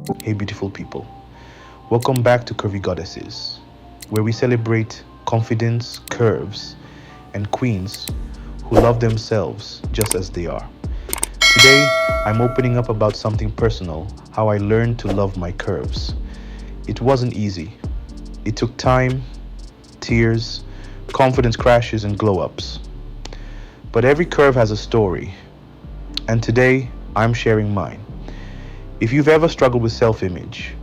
Hey, beautiful people. Welcome back to CurvyGoddesses, where we celebrate confidence, curves, and queens who love themselves just as they are. Today, I'm opening up about something personal, how I learned to love my curves. It wasn't easy. It took time, tears, confidence crashes, and glow ups. But every curve has a story, and today I'm sharing mine. If you've ever struggled with self image,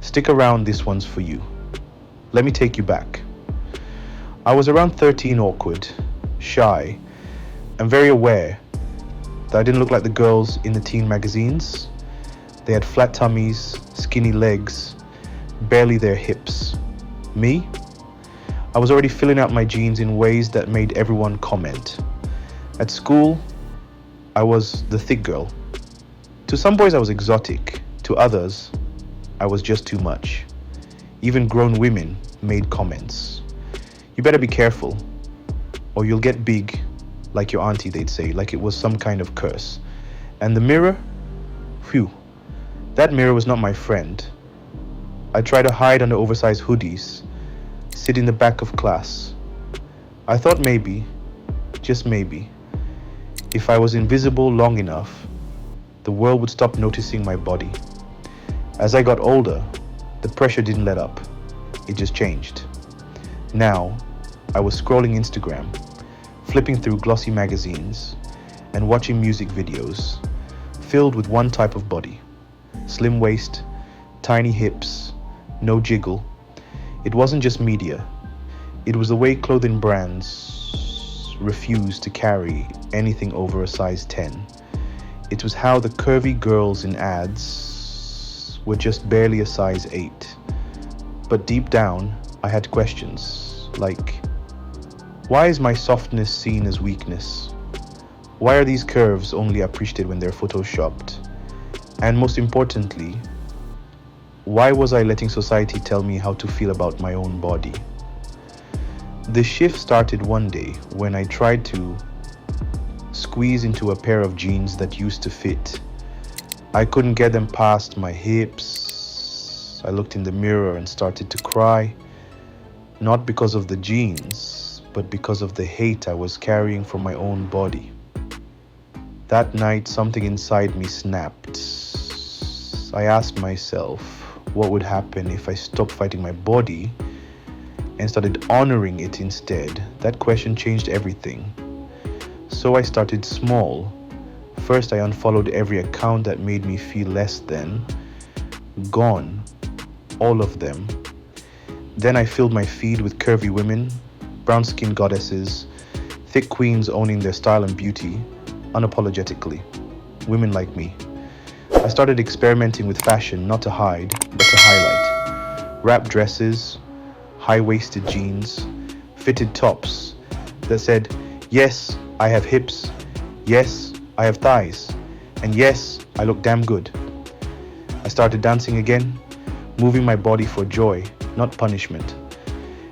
stick around, this one's for you. Let me take you back. I was around 13, awkward, shy, and very aware that I didn't look like the girls in the teen magazines. They had flat tummies, skinny legs, barely their hips. Me? I was already filling out my jeans in ways that made everyone comment. At school, I was the thick girl. To some boys, I was exotic. To others, I was just too much. Even grown women made comments. You better be careful, or you'll get big, like your auntie, they'd say, like it was some kind of curse. And the mirror? Phew, that mirror was not my friend. I tried to hide under oversized hoodies, sit in the back of class. I thought maybe, just maybe, if I was invisible long enough, the world would stop noticing my body. As I got older, the pressure didn't let up. It just changed. Now, I was scrolling Instagram, flipping through glossy magazines, and watching music videos filled with one type of body. Slim waist, tiny hips, no jiggle. It wasn't just media. It was the way clothing brands refused to carry anything over a size 10. It was how the curvy girls in ads were just barely a size 8. But deep down, I had questions like, why is my softness seen as weakness? Why are these curves only appreciated when they're photoshopped? And most importantly, why was I letting society tell me how to feel about my own body? The shift started one day when I tried to squeeze into a pair of jeans that used to fit. I couldn't get them past my hips. I looked in the mirror and started to cry, not because of the jeans, but because of the hate I was carrying for my own body. That night, something inside me snapped. I asked myself what would happen if I stopped fighting my body and started honoring it instead. That question changed everything. So I started small. First, I unfollowed every account that made me feel less than. Gone. All of them. Then I filled my feed with curvy women, brown-skinned goddesses, thick queens owning their style and beauty, unapologetically. Women like me. I started experimenting with fashion, not to hide, but to highlight. Wrap dresses, high-waisted jeans, fitted tops that said, yes, I have hips, yes, I have thighs, and yes, I look damn good. I started dancing again, moving my body for joy, not punishment.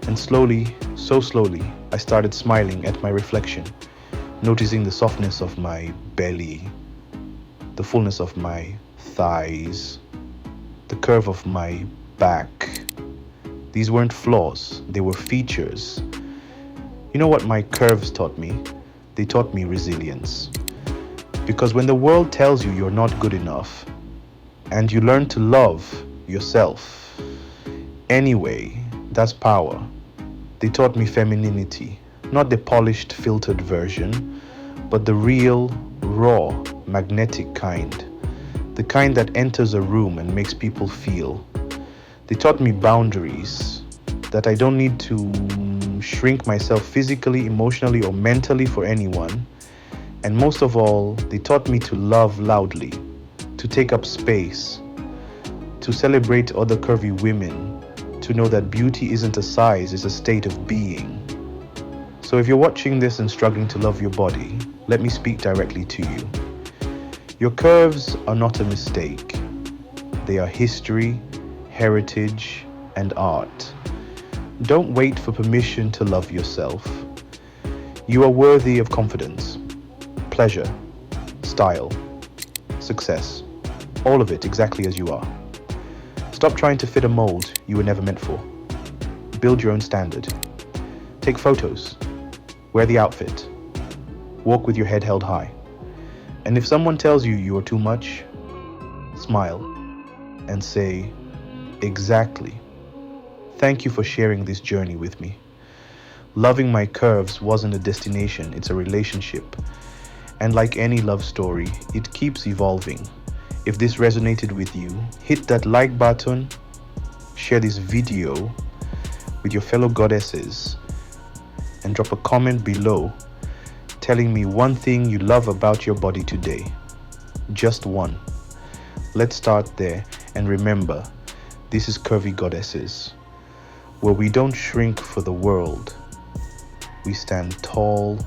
And slowly, so slowly, I started smiling at my reflection, noticing the softness of my belly, the fullness of my thighs, the curve of my back. These weren't flaws, they were features. You know what my curves taught me? They taught me resilience. Because when the world tells you you're not good enough, and you learn to love yourself anyway, that's power. They taught me femininity, not the polished, filtered version, but the real, raw, magnetic kind. The kind that enters a room and makes people feel. They taught me boundaries, that I don't need to shrink myself physically, emotionally, or mentally for anyone. And most of all, they taught me to love loudly, to take up space, to celebrate other curvy women, to know that beauty isn't a size, it's a state of being. So if you're watching this and struggling to love your body, let me speak directly to you. Your curves are not a mistake. They are history, heritage, and art. Don't wait for permission to love yourself. You are worthy of confidence, pleasure, style, success, all of it exactly as you are. Stop trying to fit a mold you were never meant for. Build your own standard. Take photos. Wear the outfit. Walk with your head held high. And if someone tells you you are too much, smile and say, exactly. Thank you for sharing this journey with me. Loving my curves wasn't a destination, it's a relationship. And like any love story, it keeps evolving. If this resonated with you, hit that like button, share this video with your fellow goddesses, and drop a comment below telling me one thing you love about your body today. Just one. Let's start there, and remember, this is Curvy Goddesses, where we don't shrink for the world. We stand tall,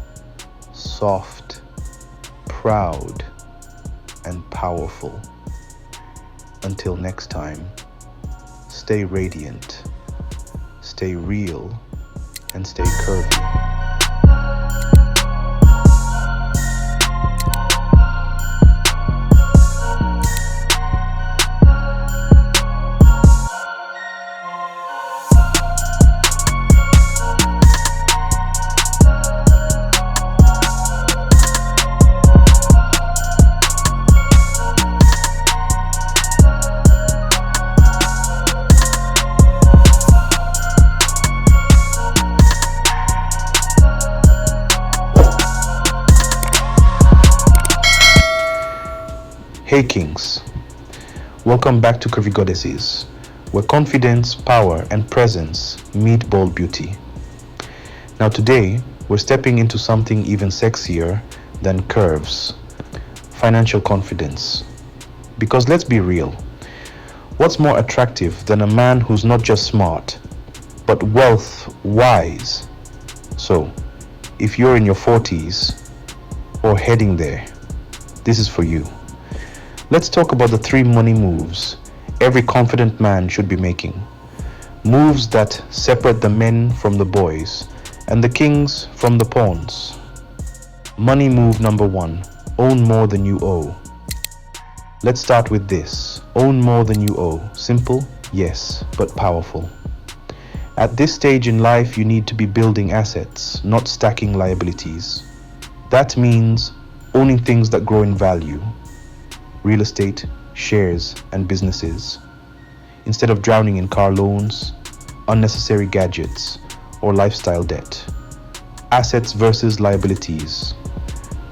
soft, proud, and powerful. Until next time, stay radiant, stay real, and stay curvy. Hey Kings, welcome back to Curvy Goddesses, where confidence, power, and presence meet bold beauty. Now today, we're stepping into something even sexier than curves, financial confidence. Because let's be real, what's more attractive than a man who's not just smart, but wealth wise? So, if you're in your 40s or heading there, this is for you. Let's talk about the 3 money moves every confident man should be making. Moves that separate the men from the boys and the kings from the pawns. Money move number 1, own more than you owe. Let's start with this. Own more than you owe. Simple, yes, but powerful. At this stage in life, you need to be building assets, not stacking liabilities. That means owning things that grow in value. Real estate, shares, and businesses, instead of drowning in car loans, unnecessary gadgets, or lifestyle debt. Assets versus liabilities.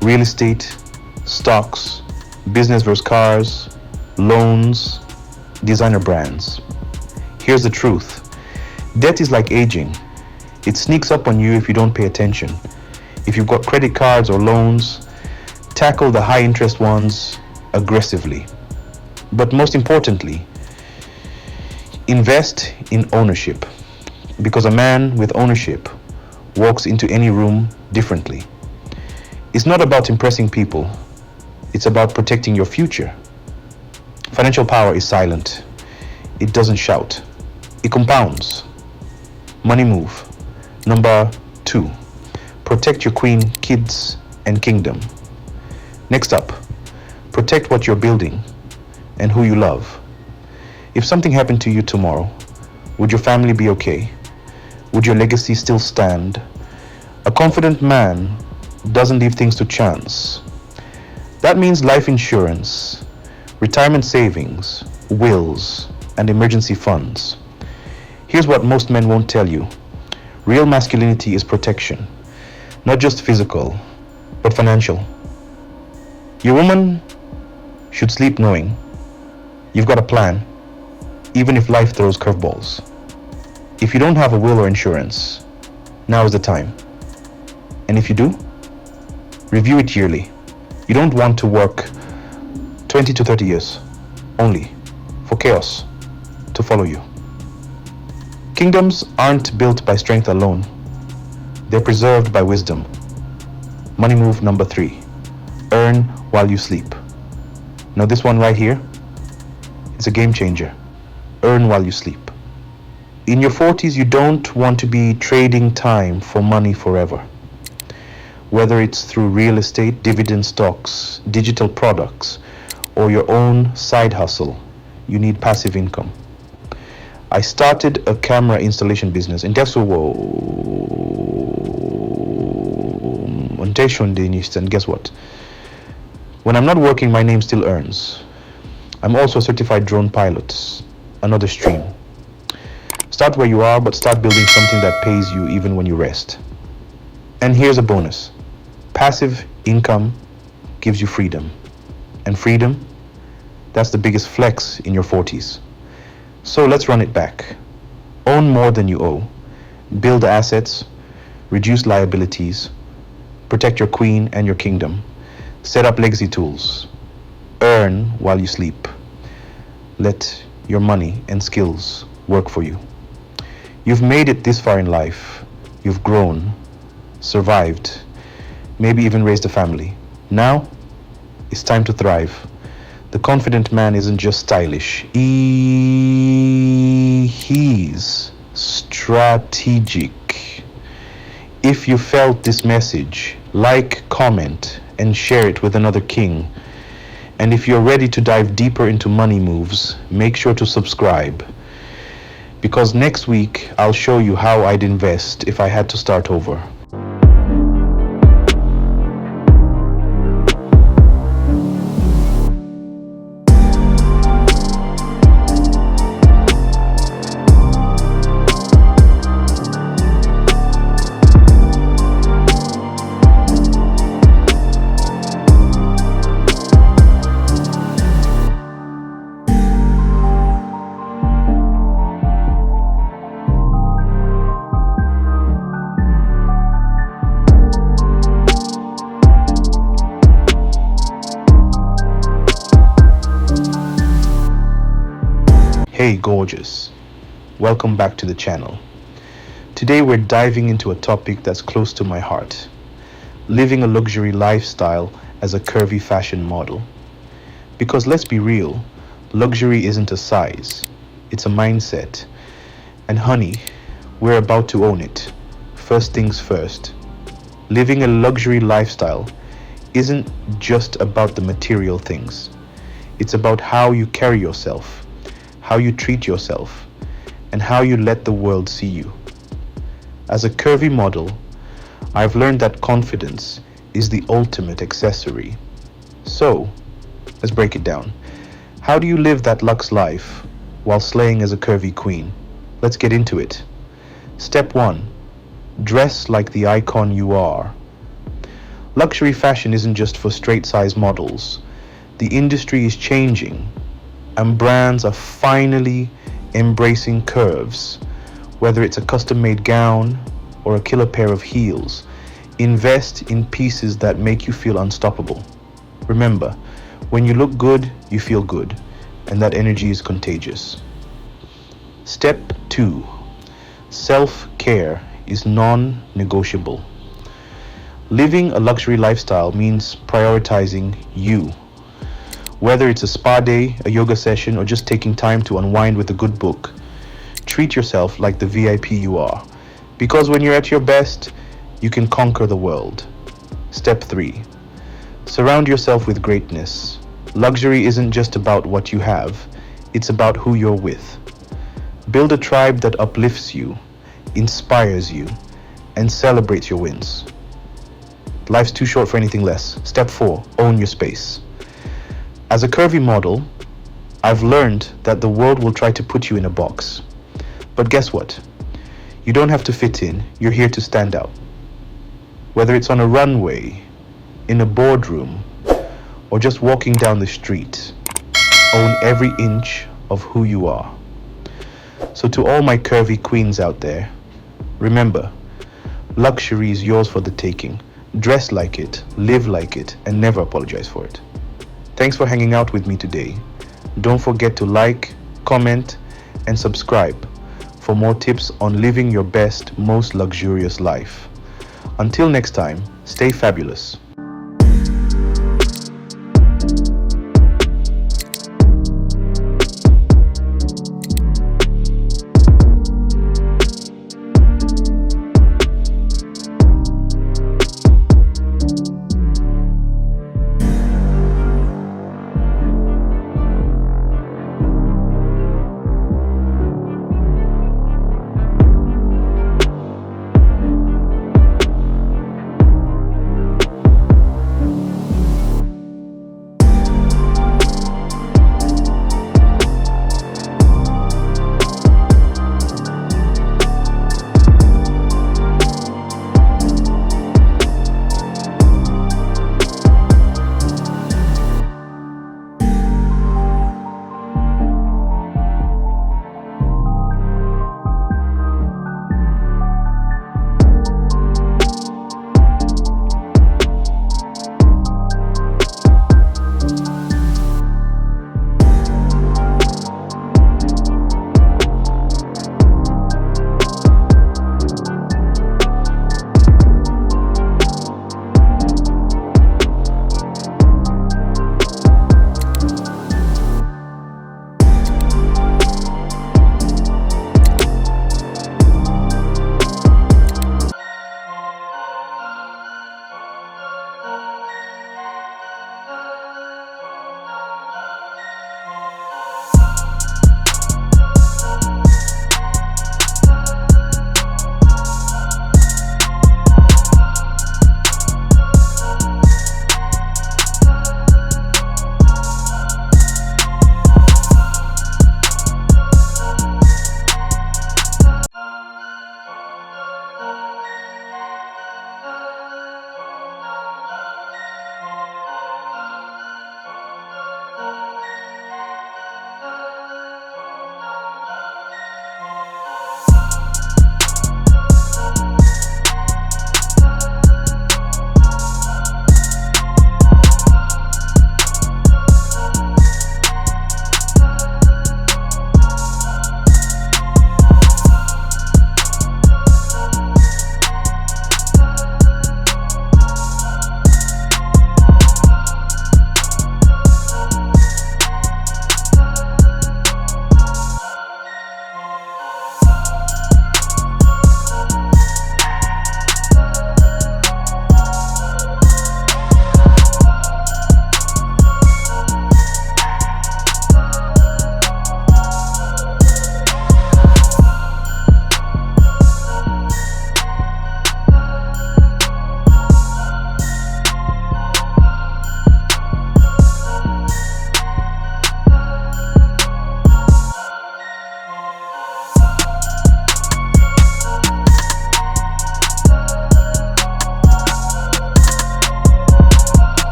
Real estate, stocks, business versus cars, loans, designer brands. Here's the truth. Debt is like aging. It sneaks up on you if you don't pay attention. If you've got credit cards or loans, tackle the high interest ones aggressively. But most importantly, invest in ownership, because a man with ownership walks into any room differently. It's not about impressing people, it's about protecting your future. Financial power is silent. It doesn't shout. It compounds. Money move number 2, protect your queen, kids, and kingdom. Next up, protect what you're building and who you love. If something happened to you tomorrow, would your family be okay? Would your legacy still stand? A confident man doesn't leave things to chance. That means life insurance, retirement savings, wills, and emergency funds. Here's what most men won't tell you. Real masculinity is protection, not just physical, but financial. Your woman should sleep knowing you've got a plan, even if life throws curveballs. If you don't have a will or insurance, now is the time. And if you do, review it yearly. You don't want to work 20 to 30 years only for chaos to follow you. Kingdoms aren't built by strength alone. They're preserved by wisdom. Money move number 3, earn while you sleep. Now this one right here, it's a game changer. Earn while you sleep. In your 40s, you don't want to be trading time for money forever. Whether it's through real estate, dividend stocks, digital products, or your own side hustle, you need passive income. I started a camera installation business. And guess what? And guess what? When I'm not working, my name still earns. I'm also a certified drone pilot. Another stream. Start where you are, but start building something that pays you even when you rest. And here's a bonus. Passive income gives you freedom. And freedom, that's the biggest flex in your 40s. So let's run it back. Own more than you owe. Build assets. Reduce liabilities. Protect your queen and your kingdom. Set up legacy tools. Earn while you sleep. Let your money and skills work for you. You've made it this far in life. You've grown, survived, maybe even raised a family. Now, it's time to thrive. The confident man isn't just stylish. He's strategic. If you felt this message, like, comment, and share it with another king. And if you're ready to dive deeper into money moves, make sure to subscribe. Because next week, I'll show you how I'd invest if I had to start over. Hey gorgeous, welcome back to the channel. Today we're diving into a topic that's close to my heart. Living a luxury lifestyle as a curvy fashion model. Because let's be real, luxury isn't a size, it's a mindset. And honey, we're about to own it. First things first. Living a luxury lifestyle isn't just about the material things. It's about how you carry yourself, how you treat yourself, and how you let the world see you. As a curvy model, I've learned that confidence is the ultimate accessory. So, let's break it down. How do you live that luxe life while slaying as a curvy queen? Let's get into it. Step 1. Dress like the icon you are. Luxury fashion isn't just for straight-size models. The industry is changing, and brands are finally embracing curves. Whether it's a custom-made gown or a killer pair of heels, invest in pieces that make you feel unstoppable. Remember, when you look good, you feel good, and that energy is contagious. Step 2. Self-care is non-negotiable. Living a luxury lifestyle means prioritizing you. Whether it's a spa day, a yoga session, or just taking time to unwind with a good book, treat yourself like the VIP you are. Because when you're at your best, you can conquer the world. Step 3. Surround yourself with greatness. Luxury isn't just about what you have, it's about who you're with. Build a tribe that uplifts you, inspires you, and celebrates your wins. Life's too short for anything less. Step 4. Own your space. As a curvy model, I've learned that the world will try to put you in a box. But guess what? You don't have to fit in, you're here to stand out. Whether it's on a runway, in a boardroom, or just walking down the street, own every inch of who you are. So to all my curvy queens out there, remember, luxury is yours for the taking. Dress like it, live like it, and never apologize for it. Thanks for hanging out with me today. Don't forget to like, comment, and subscribe for more tips on living your best, most luxurious life. Until next time, stay fabulous.